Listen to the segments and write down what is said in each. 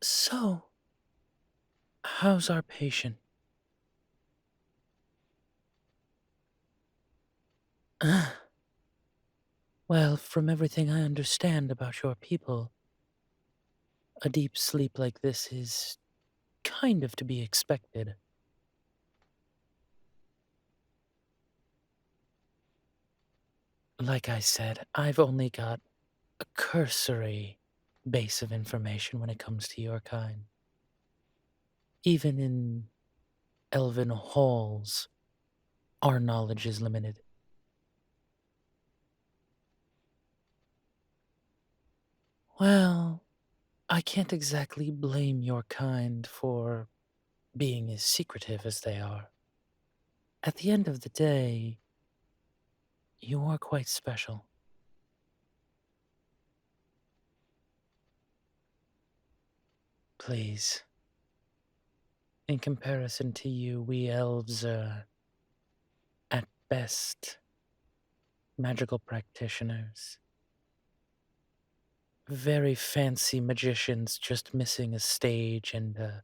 So, how's our patient? Well, from everything I understand about your people, a deep sleep like this is kind of to be expected. Like I said, I've only got a cursory base of information when it comes to your kind. Even in elven halls, our knowledge is limited. Well, I can't exactly blame your kind for being as secretive as they are. At the end of the day, you are quite special. Please. In comparison to you, we elves are, at best, magical practitioners. Very fancy magicians just missing a stage and a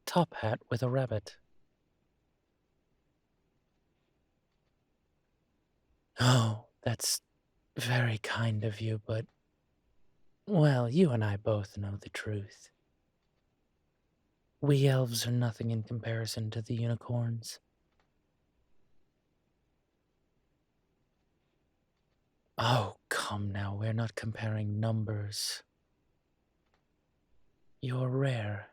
top hat with a rabbit. Oh, that's very kind of you, but, well, you and I both know the truth. We elves are nothing in comparison to the unicorns. Oh, come now, we're not comparing numbers. You're rare.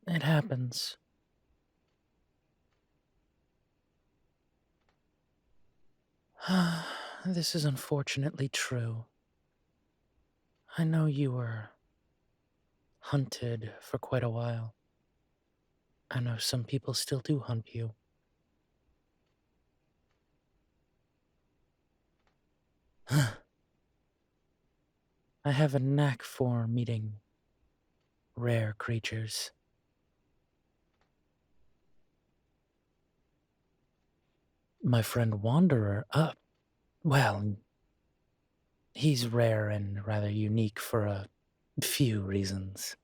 It happens. This is unfortunately true. I know you were hunted for quite a while. I know some people still do hunt you. I have a knack for meeting rare creatures. My friend Wanderer, well, he's rare and rather unique for a few reasons.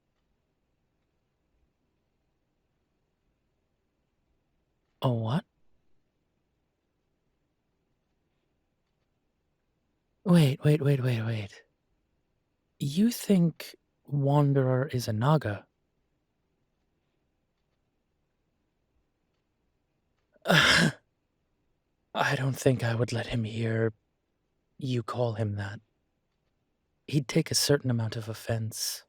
Oh, what? Wait. You think Wanderer is a Naga? I don't think I would let him hear you call him that. He'd take a certain amount of offense.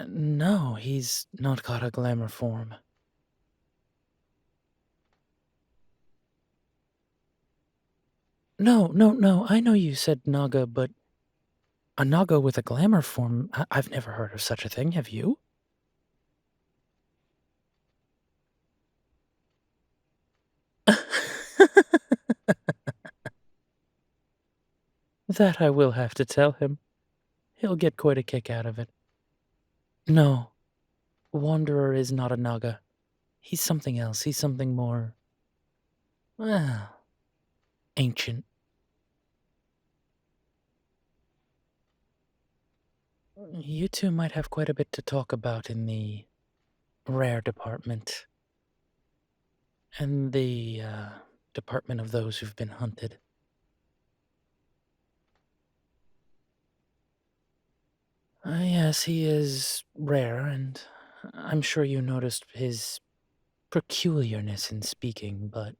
No, he's not got a glamour form. No, I know you said Naga, but a Naga with a glamour form? I've never heard of such a thing, have you? That I will have to tell him. He'll get quite a kick out of it. No, Wanderer is not a Naga. He's something else. He's something more, well, ancient. You two might have quite a bit to talk about in the rare department. And the, department of those who've been hunted. Yes, he is rare, and I'm sure you noticed his peculiarness in speaking, but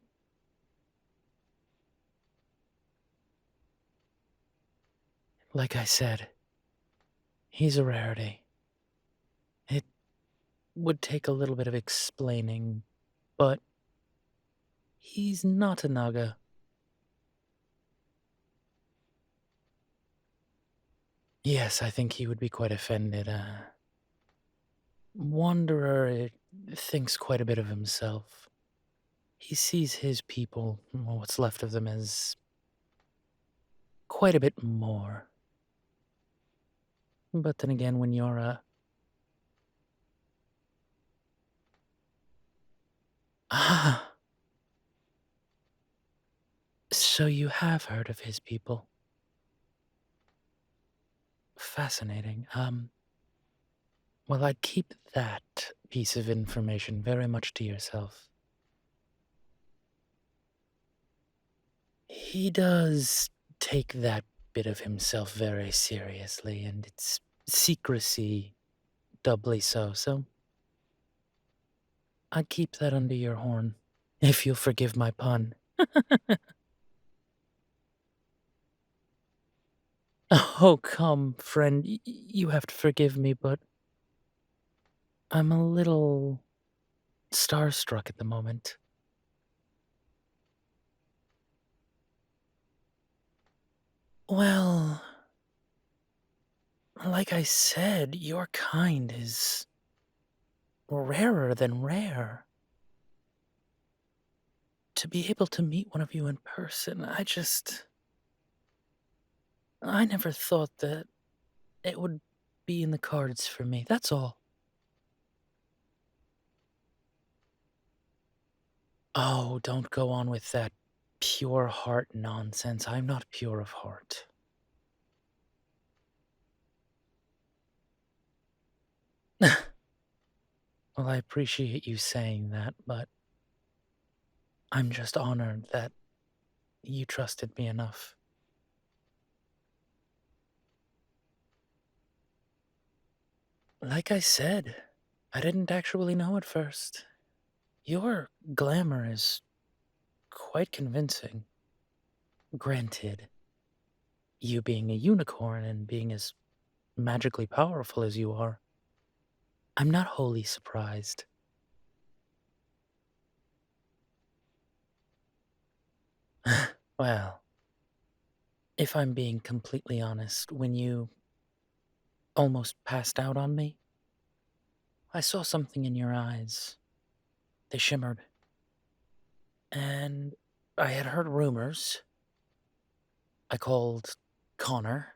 like I said, he's a rarity. It would take a little bit of explaining, but he's not a Naga. Yes, I think he would be quite offended. Wanderer thinks quite a bit of himself. He sees his people, or what's left of them, as quite a bit more. But then again, when you're a... Ah, So you have heard of his people. Fascinating. Well, I'd keep that piece of information very much to yourself. He does take that bit of himself very seriously, and its secrecy doubly so, so I'd keep that under your horn, if you'll forgive my pun. Oh, come, friend, you have to forgive me, but I'm a little starstruck at the moment. Well, like I said, your kind is rarer than rare. To be able to meet one of you in person, I never thought that it would be in the cards for me, that's all. Oh, don't go on with that pure heart nonsense. I'm not pure of heart. Well, I appreciate you saying that, but I'm just honored that you trusted me enough. Like I said, I didn't actually know at first. Your glamour is quite convincing. Granted, you being a unicorn and being as magically powerful as you are, I'm not wholly surprised. Well, if I'm being completely honest, when you almost passed out on me, I saw something in your eyes. They shimmered. And I had heard rumors. I called Connor.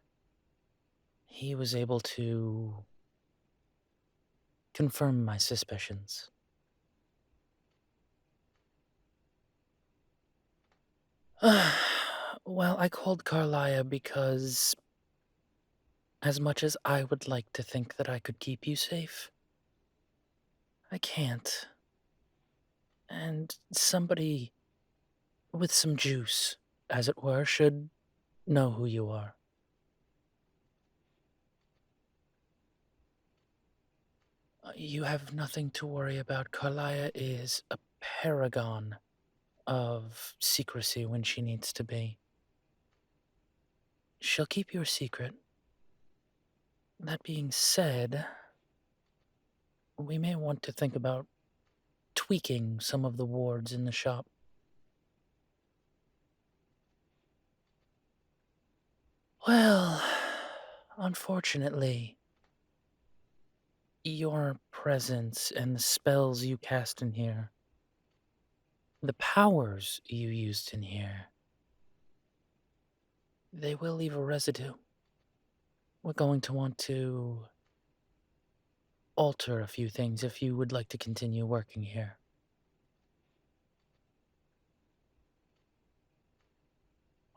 He was able to confirm my suspicions. Well, I called Carlia because, as much as I would like to think that I could keep you safe, I can't. And somebody with some juice, as it were, should know who you are. You have nothing to worry about. Carlia is a paragon of secrecy when she needs to be. She'll keep your secret. That being said, we may want to think about tweaking some of the wards in the shop. Well, unfortunately, your presence and the spells you cast in here, the powers you used in here, they will leave a residue. We're going to want to alter a few things if you would like to continue working here.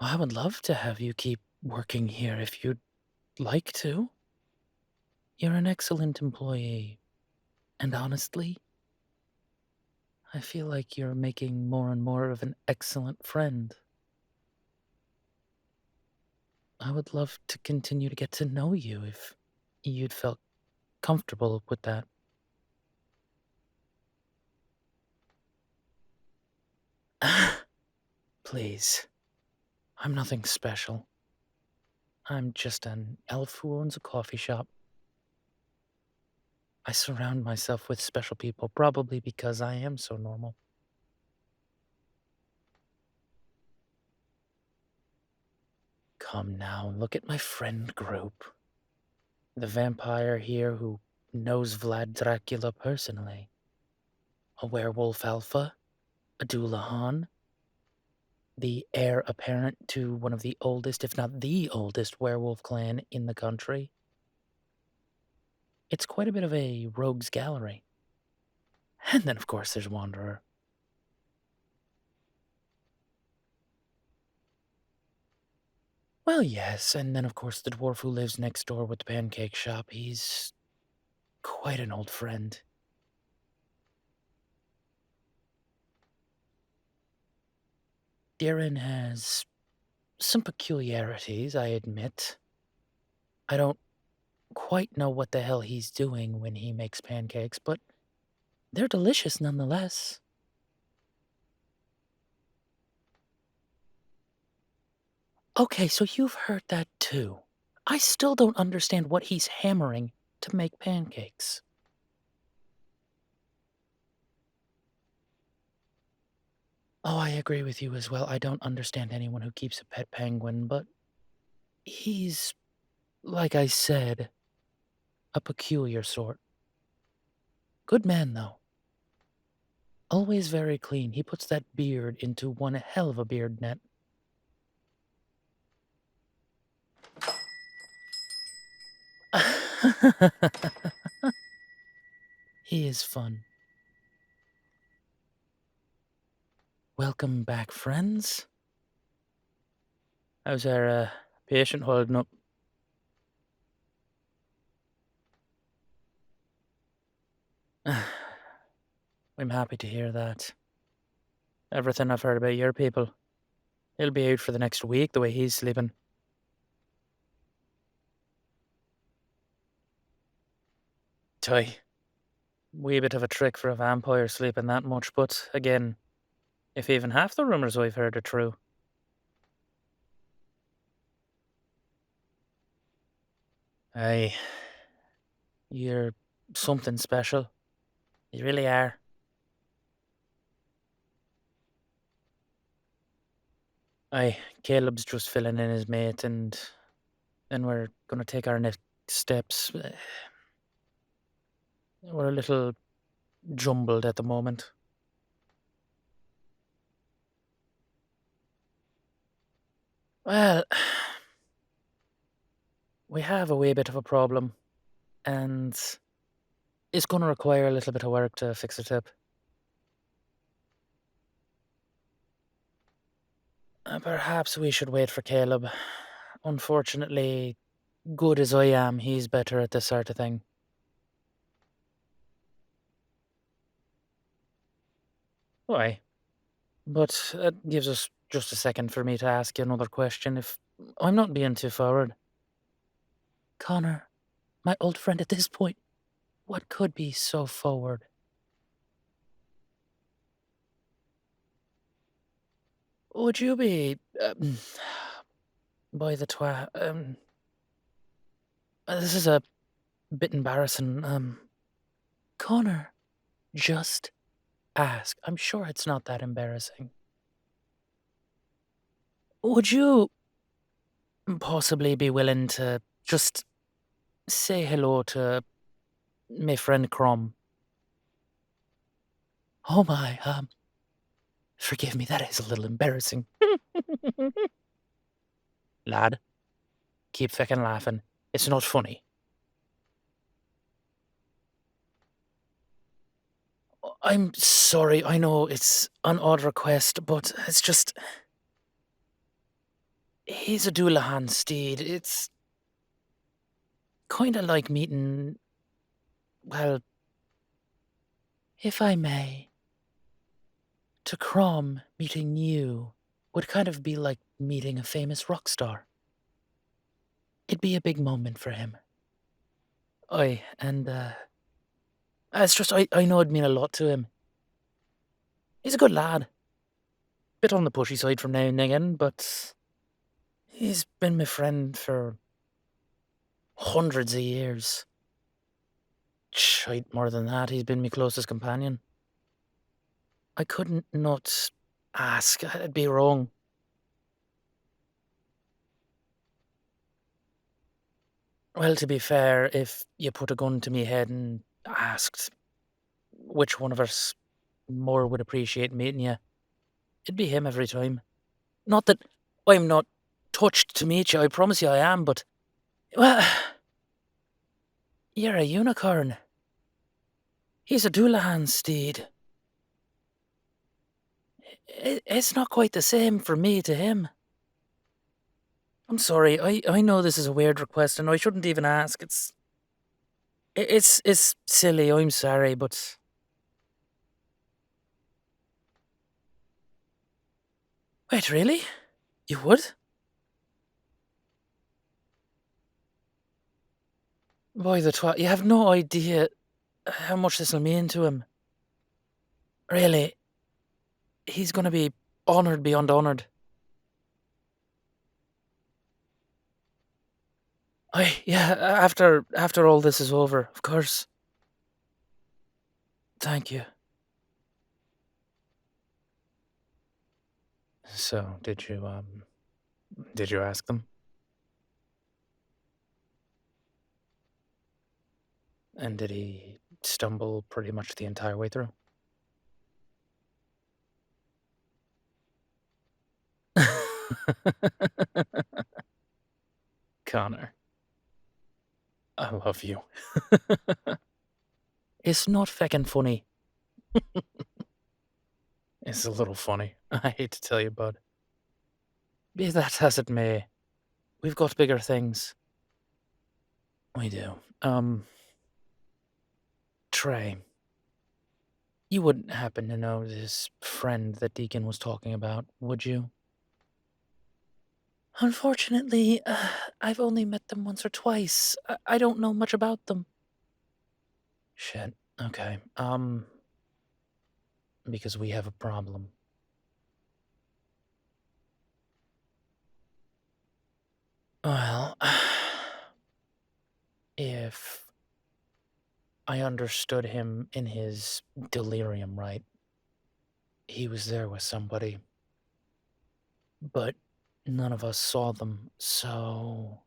Well, I would love to have you keep working here if you'd like to. You're an excellent employee, and honestly, I feel like you're making more and more of an excellent friend. I would love to continue to get to know you if you'd felt comfortable with that. Please, I'm nothing special. I'm just an elf who owns a coffee shop. I surround myself with special people, probably because I am so normal. Come now, look at my friend group. The vampire here who knows Vlad Dracula personally. A werewolf alpha, a Doulahan, the heir apparent to one of the oldest, if not the oldest, werewolf clan in the country. It's quite a bit of a rogues gallery. And then, of course, there's Wanderer. Well, yes, and then of course the dwarf who lives next door with the pancake shop, he's quite an old friend. Darren has some peculiarities, I admit. I don't quite know what the hell he's doing when he makes pancakes, but they're delicious nonetheless. Okay, so you've heard that too. I still don't understand what he's hammering to make pancakes. Oh, I agree with you as well. I don't understand anyone who keeps a pet penguin, but he's, like I said, a peculiar sort. Good man, though. Always very clean. He puts that beard into one hell of a beard net. He is fun. Welcome back, friends. How's our patient holding up? I'm happy to hear that. Everything I've heard about your people. He'll be out for the next week the way he's sleeping. Toy. Wee bit of a trick for a vampire sleeping that much, but again, if even half the rumours I've heard are true. Aye, you're something special. You really are. Aye, Caleb's just filling in his mate, and then we're gonna take our next steps. We're a little jumbled at the moment. Well, we have a wee bit of a problem, and it's gonna require a little bit of work to fix it up. Perhaps we should wait for Caleb. Unfortunately, good as I am, he's better at this sort of thing. Why? But it gives us just a second for me to ask you another question if I'm not being too forward. Connor, my old friend at this point, what could be so forward? Would you be, by the this is a bit embarrassing, Connor, just ask. I'm sure it's not that embarrassing. Would you possibly be willing to just say hello to my friend Crom? Oh my, forgive me, that is a little embarrassing. Lad, keep fucking laughing. It's not funny. I'm sorry, I know it's an odd request, but it's just. He's a Doulahan steed. It's kinda like meeting. Well, if I may, to Crom, meeting you would kind of be like meeting a famous rock star. It'd be a big moment for him. Aye, and it's just I know it'd mean a lot to him. He's a good lad. Bit on the pushy side from now and again, but he's been my friend for hundreds of years. Shite, more than that, he's been my closest companion. I couldn't not ask. I'd be wrong. Well, to be fair, if you put a gun to me head and asked which one of us more would appreciate meeting you, it'd be him every time. Not that I'm not touched to meet you, I promise you I am, but, well, you're a unicorn. He's a Doulahan steed. It's not quite the same from me to him. I'm sorry. I know this is a weird request, and I shouldn't even ask. It's silly. I'm sorry, but wait, really? You would? Boy, the twat. You have no idea how much this will mean to him. Really, he's gonna be honoured beyond honoured. Yeah. After all this is over, of course. Thank you. So, did you ask them? And did he stumble pretty much the entire way through? Connor, I love you. It's not feckin' funny. It's a little funny. I hate to tell you, bud. Be that as it may, we've got bigger things. We do. Trey, you wouldn't happen to know this friend that Deacon was talking about, would you? Unfortunately, I've only met them once or twice. I don't know much about them. Shit. Okay. Because we have a problem. Well, if I understood him in his delirium right, he was there with somebody, but none of us saw them, so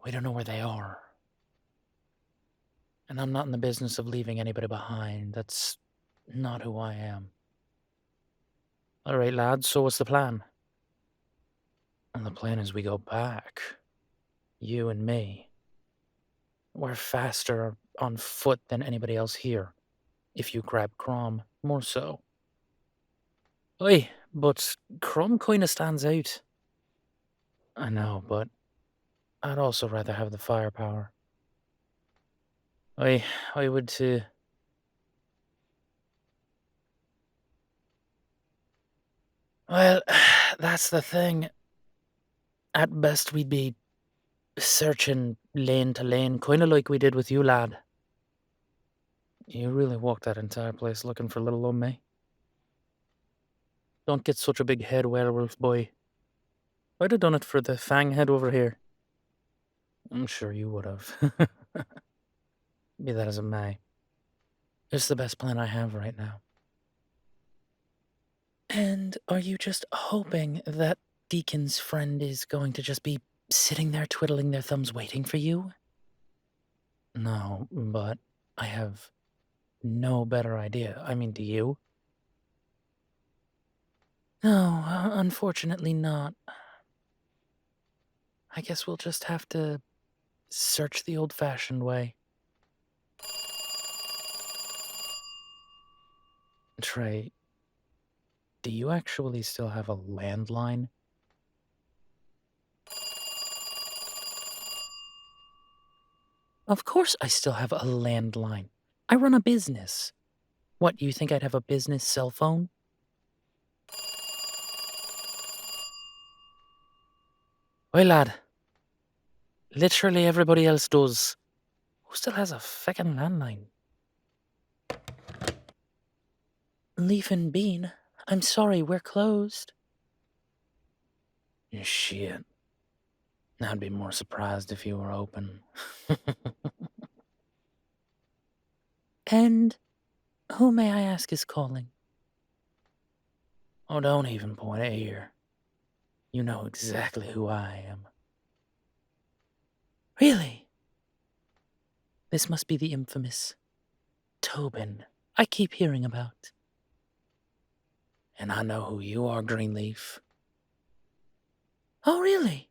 we don't know where they are. And I'm not in the business of leaving anybody behind. That's not who I am. All right, lads, so what's the plan? And the plan is we go back. You and me. We're faster on foot than anybody else here. If you grab Crom, more so. Oi, but Crom kinda stands out. I know, but I'd also rather have the firepower. I I would too. Well, that's the thing. At best, we'd be searching lane to lane, kind of like we did with you, lad. You really walked that entire place looking for little old me. Don't get such a big head, werewolf boy. I'd have done it for the fang head over here. I'm sure you would have. Be that as it may. It's the best plan I have right now. And are you just hoping that Deacon's friend is going to just be sitting there twiddling their thumbs waiting for you? No, but I have no better idea. I mean, do you? No, unfortunately not. I guess we'll just have to search the old-fashioned way. Trey, do you actually still have a landline? Of course I still have a landline. I run a business. What, you think I'd have a business cell phone? Well, lad, literally everybody else does. Who still has a feckin' landline? Leaf and Bean, I'm sorry, we're closed. Shit. I'd be more surprised if you were open. And who may I ask is calling? Oh, don't even point at here. You know exactly who I am. Really? This must be the infamous Tobin I keep hearing about. And I know who you are, Greenleaf. Oh, really?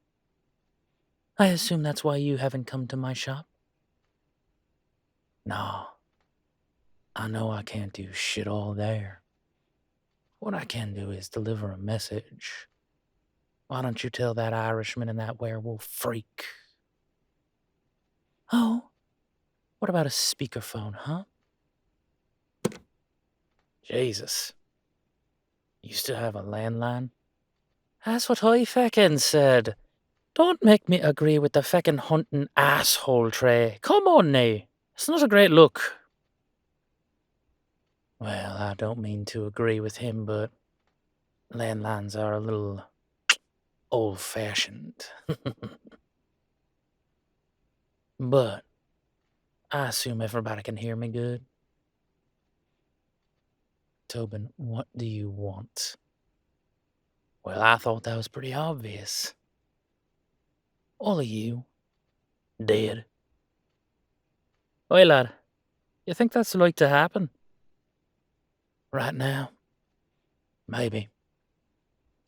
I assume that's why you haven't come to my shop? No. I know I can't do shit all there. What I can do is deliver a message. Why don't you tell that Irishman and that werewolf freak? Oh, what about a speakerphone, huh? Jesus. You still have a landline? That's what I feckin' said. Don't make me agree with the feckin' hunting asshole Trey. Come on now. It's not a great look. Well, I don't mean to agree with him, but landlines are a little old-fashioned. But I assume everybody can hear me good. Tobin, what do you want? Well, I thought that was pretty obvious. All of you dead. Oi, lad. You think that's like to happen? Right now? Maybe.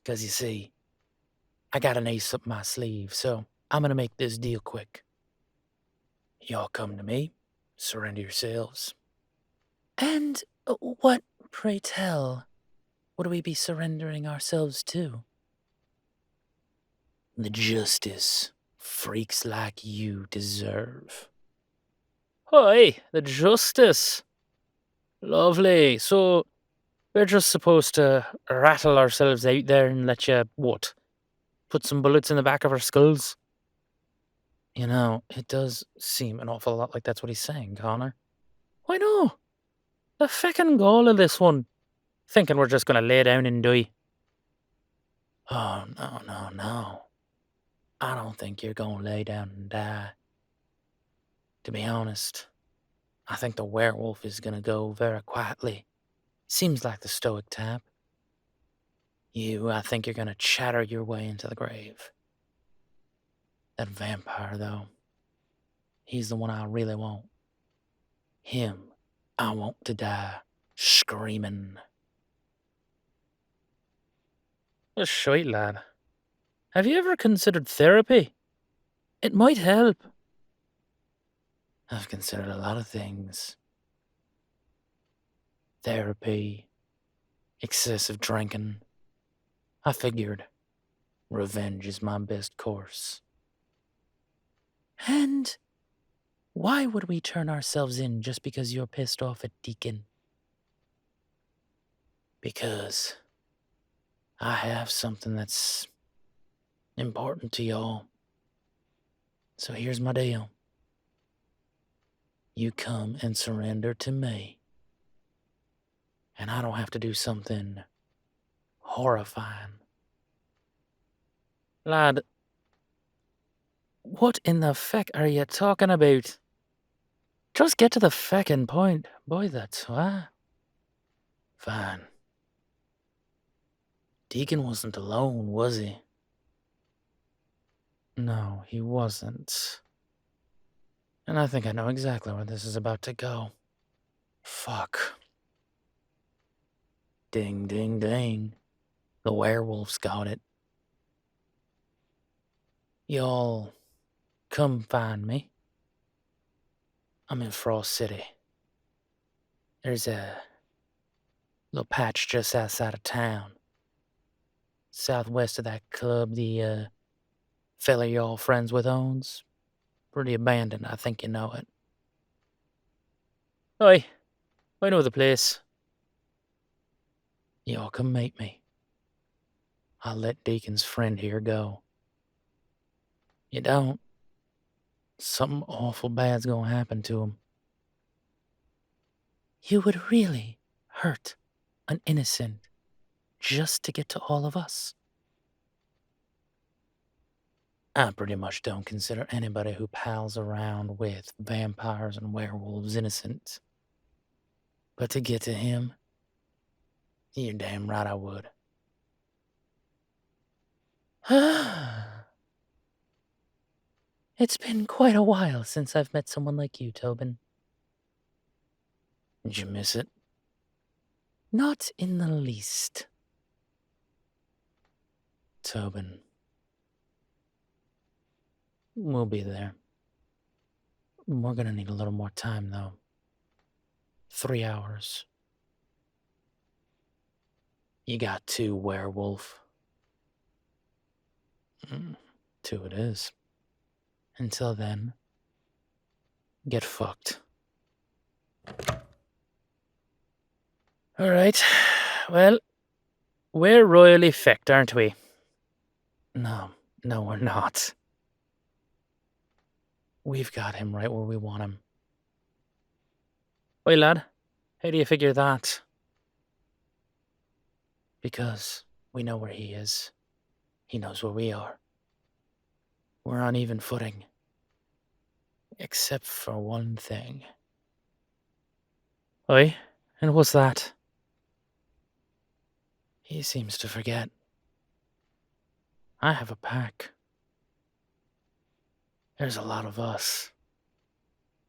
'Cause you see, I got an ace up my sleeve, so I'm gonna make this deal quick. Y'all come to me, surrender yourselves. And what, pray tell, would we be surrendering ourselves to? The justice freaks like you deserve. Hi, the justice. Lovely. So, we're just supposed to rattle ourselves out there and let you, what? Put some bullets in the back of our skulls? You know, it does seem an awful lot like that's what he's saying, Connor. Why no? The feckin' goal of this one. Thinking we're just gonna lay down and die. Oh, no, no, no. I don't think you're gonna lay down and die. To be honest, I think the werewolf is gonna go very quietly. Seems like the stoic type. You, I think you're gonna chatter your way into the grave. That vampire, though, he's the one I really want. Him, I want to die screaming. A shite, lad. Have you ever considered therapy? It might help. I've considered a lot of things. Therapy, excessive drinking. I figured revenge is my best course. And why would we turn ourselves in just because you're pissed off at Deacon? Because I have something that's important to y'all. So here's my deal. You come and surrender to me. And I don't have to do something horrifying. Lad, what in the feck are you talking about? Just get to the feckin' point. Boy, that's why. Fine. Deacon wasn't alone, was he? No, he wasn't. And I think I know exactly where this is about to go. Fuck. Ding, ding, ding. The werewolf's got it. Y'all come find me. I'm in Frost City. There's a little patch just outside of town. Southwest of that club the fella you're all friends with owns. Pretty abandoned, I think you know it. Oi, I know the place. Y'all come meet me. I'll let Deacon's friend here go. You don't, something awful bad's gonna happen to him. You would really hurt an innocent just to get to all of us? I pretty much don't consider anybody who pals around with vampires and werewolves innocent. But to get to him, you're damn right I would. It's been quite a while since I've met someone like you, Tobin. Did you miss it? Not in the least. Tobin. We'll be there. We're gonna need a little more time, though. 3 hours. You got 2, werewolf. Two it is. Until then, get fucked. Alright, well, we're royally fecked, aren't we? No, we're not. We've got him right where we want him. Oi, lad, how do you figure that? Because we know where he is. He knows where we are. We're on even footing. Except for one thing. Oi, and what's that? He seems to forget. I have a pack. There's a lot of us.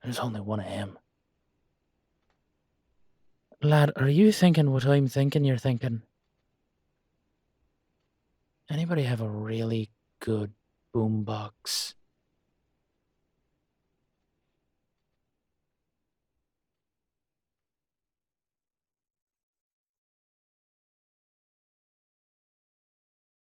There's only one of him. Lad, are you thinking what I'm thinking you're thinking? Anybody have a really good boombox